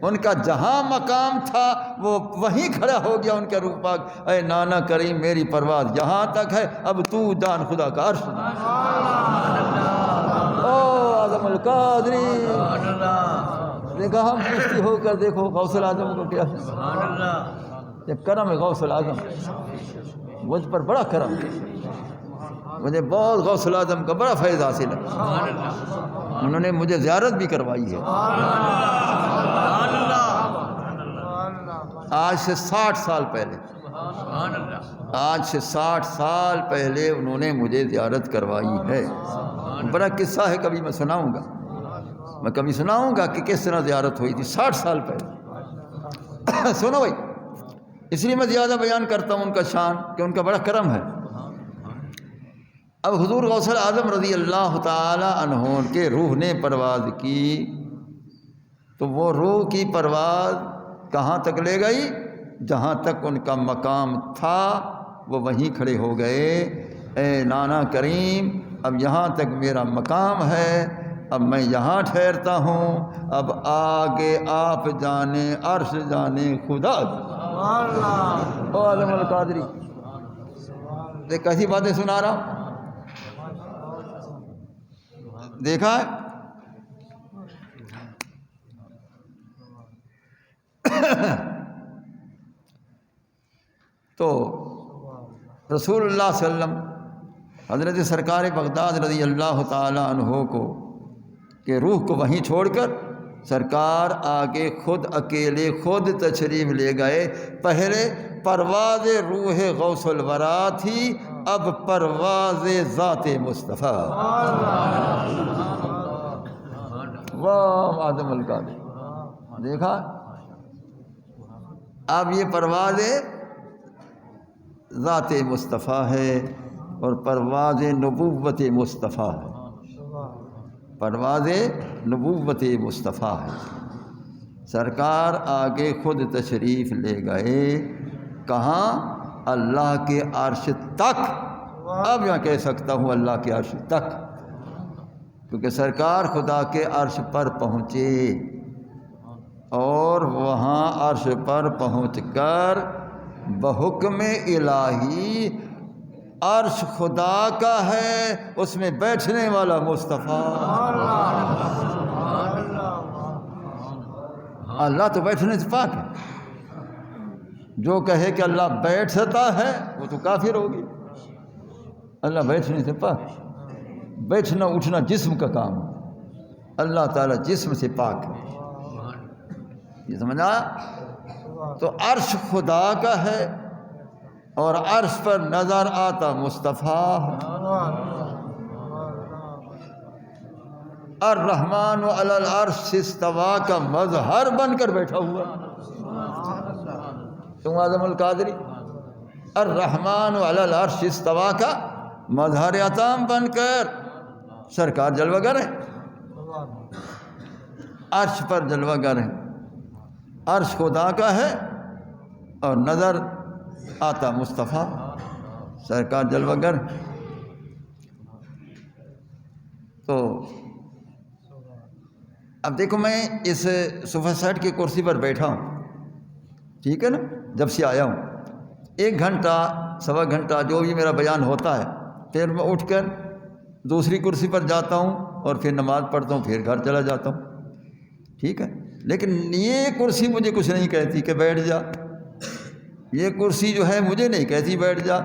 A: ان کا جہاں مقام تھا وہ وہیں کھڑا ہو گیا ان کا روح پاک، اے نانا کریم میری پرواز یہاں تک ہے، اب تو جان خدا کا عرش۔ او اعظم القادری، دیکھا ہم کشتی ہو کر دیکھو غوث الاعظم کو کیا یہ کرم ہے۔ غوث الاعظم مجھ پر بڑا کرم ہے، مجھے بہت غوث الاعظم کا بڑا فیض حاصل ہے، انہوں نے مجھے زیارت بھی کروائی ہے۔ آج سے 60 سال پہلے، آج سے 60 سال پہلے انہوں نے مجھے زیارت کروائی ہے۔ بڑا قصہ ہے، کبھی میں سناؤں گا، میں کبھی سناؤں گا کہ کس طرح زیارت ہوئی تھی 60 سال پہلے۔ سنو بھائی، اس لیے میں زیادہ بیان کرتا ہوں ان کا شان کہ ان کا بڑا کرم ہے۔ اب حضور غوث الاعظم رضی اللہ تعالی عنہ کے روح نے پرواز کی، تو وہ روح کی پرواز کہاں تک لے گئی؟ جہاں تک ان کا مقام تھا وہ وہیں کھڑے ہو گئے، اے نانا کریم اب یہاں تک میرا مقام ہے، اب میں یہاں ٹھہرتا ہوں، اب آگے آپ جانے، عرش جانے خدا۔ او اعظم القادری، دیکھ کیسی باتیں سنا رہا ہوں، دیکھا ہے؟ تو رسول اللہ صلی اللہ علیہ وسلم حضرت سرکار بغداد رضی اللہ تعالی عنہ کو کہ روح کو وہیں چھوڑ کر سرکار آگے خود اکیلے خود تشریف لے گئے۔ پہلے پرواز روح غوث الورا تھی، اب پرواز ذات مصطفیٰ۔ واہ اعظم القادر، دیکھا؟ اب یہ پرواز ذات مصطفیٰ ہے اور پرواز نبوت مصطفیٰ ہے، پرواز نبوت مصطفیٰ ہے۔ سرکار آگے خود تشریف لے گئے، کہاں؟ اللہ کے عرش تک۔ اب یہاں کہہ سکتا ہوں اللہ کے عرش تک، کیونکہ سرکار خدا کے عرش پر پہنچے اور وہاں عرش پر پہنچ کر بحکم الہی، عرش خدا کا ہے، اس میں بیٹھنے والا مصطفیٰ۔ اللہ تو بیٹھنے سے پاک ہے، جو کہے کہ اللہ بیٹھتا ہے وہ تو کافر ہوگی۔ اللہ بیٹھنے سے پاک، بیٹھنا اٹھنا جسم کا کام ہے، اللہ تعالیٰ جسم سے پاک ہے، یہ سمجھا؟ تو عرش خدا کا ہے اور عرش پر نظر آتا مصطفیٰ ہے۔ الرحمن علی العرش استویٰ کا مظہر بن کر بیٹھا ہوا تم اعظم القادری، الرحمن علی العرش استویٰ کا مظہر عطام بن کر سرکار جلوہ گر ہے، عرش پر جلوہ گر ہے، عرش خدا کا ہے اور نظر آتا مصطفیٰ، سرکار جلوہ گر۔ تو اب دیکھو میں اس صوفہ سیٹ کی کرسی پر بیٹھا ہوں، ٹھیک ہے نا، جب سے آیا ہوں 1 گھنٹہ سوا گھنٹہ جو بھی میرا بیان ہوتا ہے، پھر میں اٹھ کر دوسری کرسی پر جاتا ہوں، اور پھر نماز پڑھتا ہوں، پھر گھر چلا جاتا ہوں، ٹھیک ہے۔ لیکن یہ کرسی مجھے کچھ نہیں کہتی کہ بیٹھ جا، یہ کرسی جو ہے مجھے نہیں کہتی بیٹھ جا،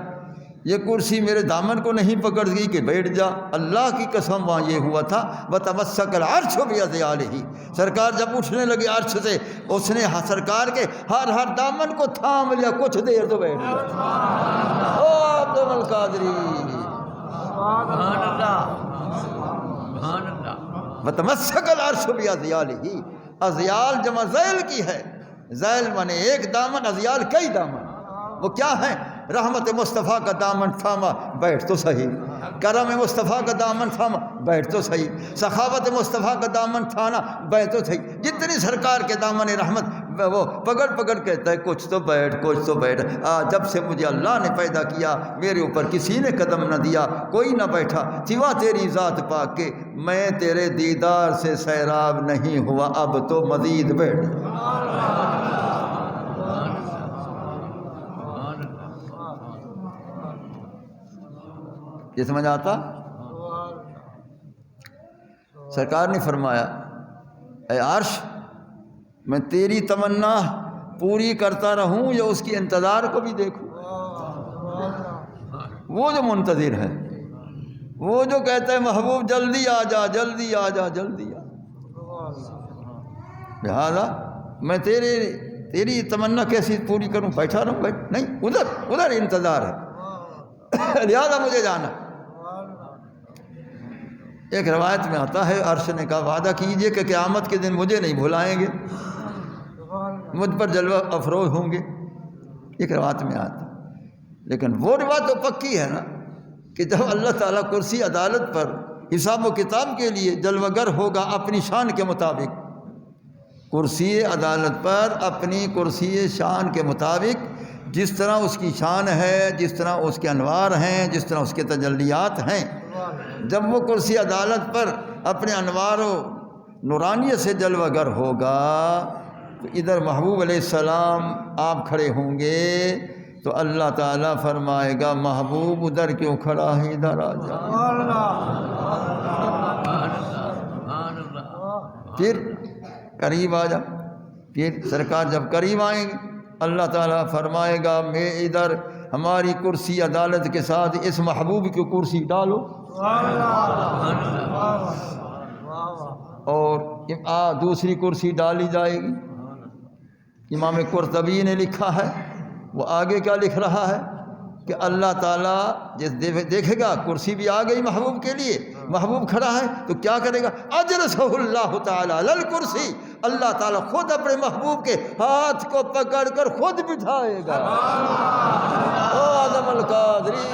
A: یہ کرسی میرے دامن کو نہیں پکڑ گئی کہ بیٹھ جا۔ اللہ کی قسم وہاں یہ ہوا تھا، وَتَمَسَّكَ الْعَرْشُ بِيَدِهِ، سرکار جب اٹھنے لگے عرش سے، اس نے سرکار کے ہر دامن کو تھام لیا، کچھ دیر تو بیٹھ گیا۔ او عبد القادری،
C: سبحان اللہ، سبحان اللہ۔
A: وَتَمَسَّكَ الْعَرْشُ بِيَدِهِ، اذیال جمع ذیل کی ہے، ذیل مانے ایک دامن، اذیال کئی دامن۔ وہ کیا ہے؟ رحمت مصطفیٰ کا دامن تھاما، بیٹھ تو صحیح، کرم مصطفیٰ کا دامن تھاما، بیٹھ تو صحیح، سخاوت مصطفیٰ کا دامن تھانا، بیٹھ تو صحیح۔ جتنی سرکار کے دامن رحمت وہ پکڑ پکڑ کہتا ہے کچھ تو بیٹھ، کچھ تو بیٹھ۔ جب سے مجھے اللہ نے پیدا کیا، میرے اوپر کسی نے قدم نہ دیا، کوئی نہ بیٹھا سوا تیری ذات پاک کے، میں تیرے دیدار سے سیراب نہیں ہوا، اب تو مزید بیٹھ۔ یہ سمجھ آتا؟ سرکار نے فرمایا اے عرش، میں تیری تمنا پوری کرتا رہوں یا اس کی انتظار کو بھی دیکھوں؟ وہ جو منتظر ہے، وہ جو کہتا ہے محبوب جلدی آ جا، جلدی آ جا، جلدی آ، لہذا میں تیری تمنا کیسی پوری کروں؟ بیٹھا رہوں؟ نہیں، ادھر انتظار ہے، لہذا مجھے جانا۔ ایک روایت میں آتا ہے عرش نے کہا وعدہ کیجئے کہ قیامت کے دن مجھے نہیں بھلائیں گے، مجھ پر جلوہ افروز ہوں گے، ایک روایت میں آتا ہے۔ لیکن وہ روایت تو پکی ہے نا کہ جب اللہ تعالیٰ کرسی عدالت پر حساب و کتاب کے لیے جلوہ گر ہوگا اپنی شان کے مطابق، کرسی عدالت پر اپنی کرسی شان کے مطابق، جس طرح اس کی شان ہے، جس طرح اس کے انوار ہیں، جس طرح اس کے تجلیات ہیں، جب وہ کرسی عدالت پر اپنے انوار و نورانیت سے جلوہ گر ہوگا تو ادھر محبوب علیہ السلام آپ کھڑے ہوں گے تو اللہ تعالیٰ فرمائے گا محبوب ادھر کیوں کھڑا ہے، ادھر آ جا۔ پھر قریب آ جا، پھر سرکار جب قریب آئیں گے اللہ تعالیٰ فرمائے گا میں ادھر ہماری کرسی عدالت کے ساتھ اس محبوب کی کرسی ڈالو، اور دوسری کرسی ڈالی جائے گی۔ امام قرطبی نے لکھا ہے، وہ آگے کیا لکھ رہا ہے کہ اللہ تعالیٰ جس دیکھے گا کرسی بھی آ گئی محبوب کے لیے، محبوب کھڑا ہے تو کیا کرے گا؟ اجلسہ اللہ تعالیٰ علی الکرسی، اللہ تعالیٰ خود اپنے محبوب کے ہاتھ کو پکڑ کر خود بٹھائے گا۔ او اعظم القادری،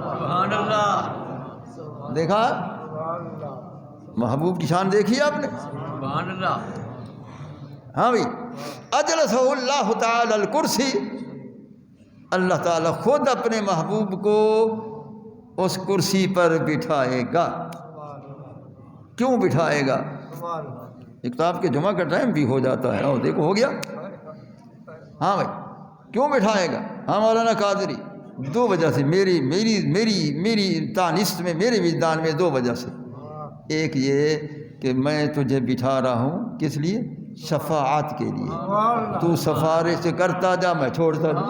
C: سبحان اللہ،
A: دیکھا محبوب کی شان دیکھی آپ نے؟
C: سبحان اللہ۔
A: ہاں بھائی، اجلسہ اللہ تعالی الکرسی، اللہ تعالیٰ خود اپنے محبوب کو اس کرسی پر بٹھائے گا۔ کیوں بٹھائے گا؟ ایک تو آپ کے جمعہ کا ٹائم بھی ہو جاتا ہے، اور دیکھو ہو گیا۔ ہاں بھائی، کیوں بٹھائے گا؟ ہاں مولانا قادری، دو وجہ سے، میری دانست میں، میرے وجدان میں دو وجہ سے۔ ایک یہ کہ میں تجھے بٹھا رہا ہوں کس لیے؟ شفاعت کے لیے، تو سفارش کرتا جا میں چھوڑتا جا۔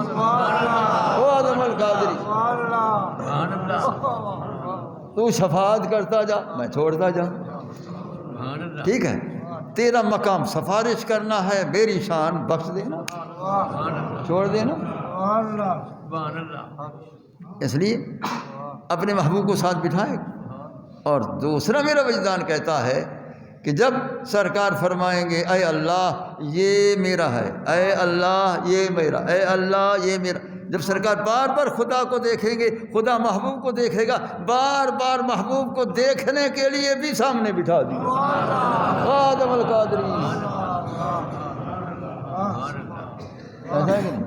A: او اعظم القادری،
C: سبحان اللہ،
A: تو شفاعت کرتا جا میں چھوڑتا جا،
C: سبحان اللہ،
A: ٹھیک ہے؟ تیرا مقام سفارش کرنا ہے، میری شان بخش دینا،
C: سبحان اللہ،
A: چھوڑ دینا۔
C: سبحان اللہ۔
A: اس لیے اپنے محبوب کو ساتھ بٹھائے گا۔ اور دوسرا میرا وجدان کہتا ہے کہ جب سرکار فرمائیں گے اے اللہ یہ میرا ہے، اے اللہ یہ میرا، اے اللہ یہ میرا، جب سرکار بار بار خدا کو دیکھیں گے، خدا محبوب کو دیکھے گا، بار بار محبوب کو دیکھنے کے لیے بھی سامنے بٹھا دیا۔ آدم القادری، ایسا ہے کہ نہیں؟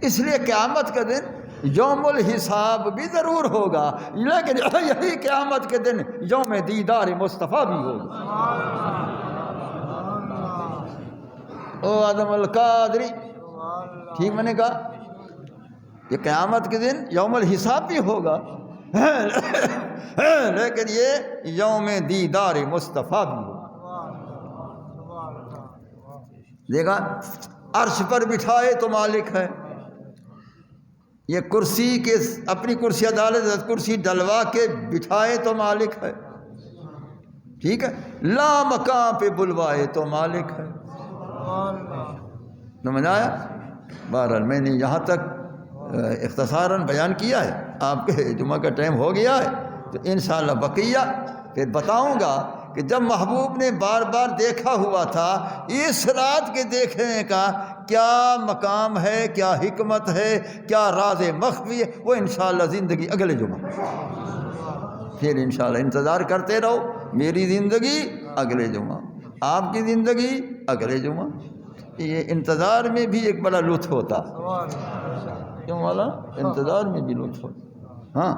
A: اس لیے قیامت کا دن یوم الحساب بھی ضرور ہوگا، لیکن یہی قیامت کے دن یوم دیدار مصطفیٰ بھی ہوگا۔ او آدم القادری، ٹھیک میں نے کہا؟ یہ قیامت کے دن یوم الحساب بھی ہوگا، لیکن یہ یوم دیدار مصطفیٰ بھی ہو۔ دیکھا، عرش پر بٹھائے تو مالک ہے، یہ کرسی کے اپنی کرسی عدالت کرسی ڈلوا کے بٹھائے تو مالک ہے، ٹھیک ہے، لا مقام پہ بلوائے تو مالک ہے۔ سمجھ آیا؟ بہرحال میں نے یہاں تک اختصاراً بیان کیا ہے، آپ کے جمعہ کا ٹائم ہو گیا ہے، تو انشاءاللہ بقیہ پھر بتاؤں گا کہ جب محبوب نے بار بار دیکھا ہوا تھا، اس رات کے دیکھنے کا کیا مقام ہے، کیا حکمت ہے، کیا راز مخفی ہے، وہ انشاءاللہ زندگی اگلے جمعہ، پھر انشاءاللہ انتظار کرتے رہو۔ میری زندگی اگلے جمعہ، آپ کی زندگی اگلے جمعہ، یہ انتظار میں بھی ایک بڑا لطف ہوتا، کیوں والا انتظار میں بھی لطف ہوتا، ہاں،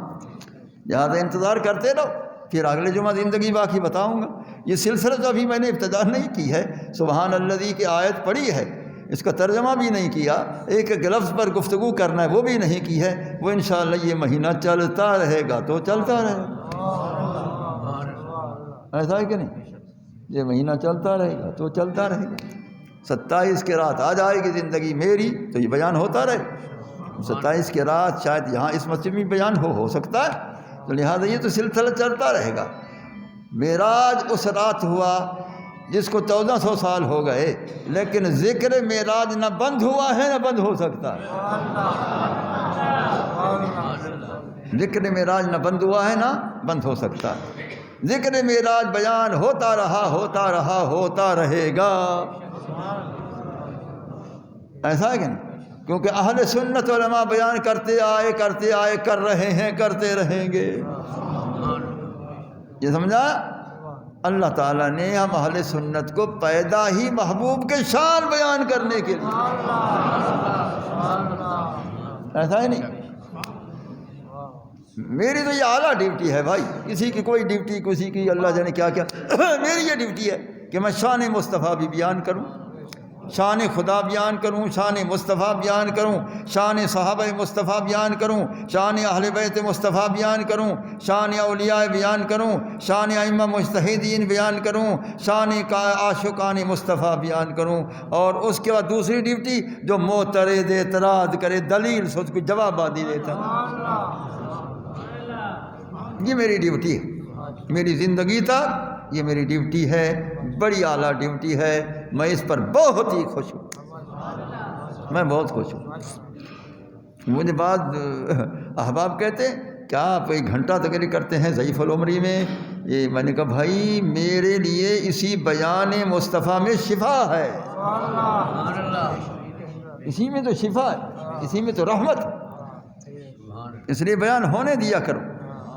A: لہٰذا انتظار کرتے رہو، پھر اگلے جمعہ زندگی باقی بتاؤں گا۔ یہ سلسلہ تو ابھی میں نے ابتدا نہیں کی ہے، سبحان الذی کی آیت پڑھی ہے، اس کا ترجمہ بھی نہیں کیا، ایک ایک لفظ پر گفتگو کرنا ہے وہ بھی نہیں کی ہے، وہ انشاءاللہ یہ مہینہ چلتا رہے گا تو چلتا رہے گا، ایسا ہے کہ نہیں؟ یہ مہینہ چلتا رہے گا تو چلتا رہے گا۔ 27 کی رات آ جائے گی زندگی میری تو یہ بیان ہوتا رہے، 27 کی رات شاید یہاں اس مسجد میں بیان ہو سکتا ہے، تو لہٰذا یہ تو سلسلہ چلتا رہے گا۔ معراج اس رات ہوا جس کو 1400 سال ہو گئے، لیکن ذکر معراج نہ بند ہوا ہے نہ بند ہو سکتا ہے، ذکر معراج نہ بند ہوا ہے نہ بند ہو سکتا ہے، ذکر معراج بیان ہوتا رہا ہوتا رہا ہوتا رہے گا، ایسا ہے کہ نہیں؟ کیونکہ اہل سنت علماء بیان کرتے آئے کر رہے ہیں، کرتے رہیں گے، یہ سمجھا؟ اللہ تعالیٰ نے ہم اہل سنت کو پیدا ہی محبوب کے شان بیان کرنے کے لیے، ایسا ہے نہیں؟ میری تو یہ اعلیٰ ڈیوٹی ہے بھائی، کسی کی کوئی ڈیوٹی، کسی کی اللہ جانے کیا کیا، میری یہ ڈیوٹی ہے کہ میں شان مصطفیٰ بھی بیان کروں، شان خدا بیان کروں، شان مصطفیٰ بیان کروں، شان صحابہ مصطفیٰ بیان کروں، شان اہل بیت مصطفیٰ بیان کروں، شان اولیاء بیان کروں، شان ائمہ مجتہدین بیان کروں، شان عاشقان مصطفیٰ بیان کروں، اور اس کے بعد دوسری ڈیوٹی جو معترض اعتراض کرے دلیل سے اس کو جواب بازی دیتا، یہ میری ڈیوٹی ہے، میری زندگی تک یہ میری ڈیوٹی ہے، بڑی اعلیٰ ڈیوٹی ہے، میں اس پر بہت ہی خوش ہوں، میں بہت خوش ہوں۔ مجھے بعض احباب کہتے ہیں کیا آپ ایک گھنٹہ تقریر کرتے ہیں ضعیف العمری میں، یہ میں نے کہا بھائی میرے لیے اسی بیان مصطفیٰ میں شفا ہے، اسی میں تو شفا ہے، اسی میں تو رحمت ہے، اس لیے بیان ہونے دیا کرو،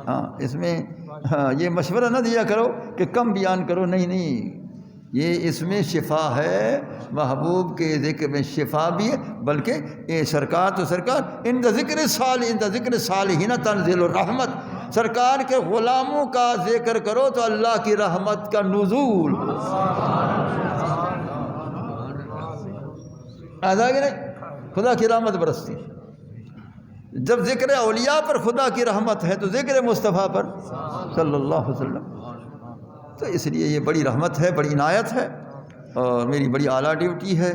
A: ہاں اس میں یہ مشورہ نہ دیا کرو کہ کم بیان کرو، نہیں، یہ اس میں شفا ہے، محبوب کے ذکر میں شفا بھی ہے، بلکہ اے سرکار تو سرکار عند ذکر صالحین تنزل الرحمت، سرکار کے غلاموں کا ذکر کرو تو اللہ کی رحمت کا نزول، ایسا کہ نہیں؟ خدا کی رحمت برستی، جب ذکر اولیاء پر خدا کی رحمت ہے تو ذکر مصطفیٰ پر صلی اللہ علیہ وسلم، تو اس لیے یہ بڑی رحمت ہے، بڑی عنایت ہے، اور میری بڑی اعلیٰ ڈیوٹی ہے،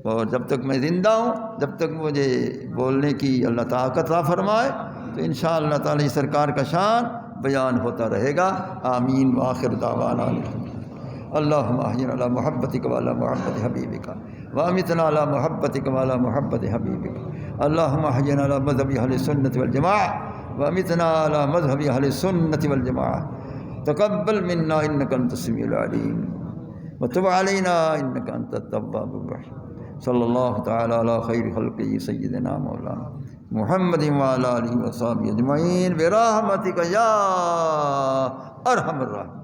A: اور جب تک میں زندہ ہوں، جب تک مجھے بولنے کی اللہ طاقت عطا فرمائے تو انشاءاللہ اللہ تعالیٰ سرکار کا شان بیان ہوتا رہے گا۔ آمین وآخر دعوانا اللہم احینا علی محبتک وعلی محبت حبیبک وامتنا علی محبتک وعلی محبت حبیبک، اللہم احینا علی مذہب اہل سنت والجماعہ وامتنا علی مذہب اہل سنت والجماعہ، تقبل منا انک انت السمیع العلیم وتب علینا انک انت التواب الرحیم، صلی اللہ تعالی علی خیر خلقہ سیدنا مولانا محمد وعلی آلہ وصحبہ اجمعین برحمتک یا ارحم الراحمین۔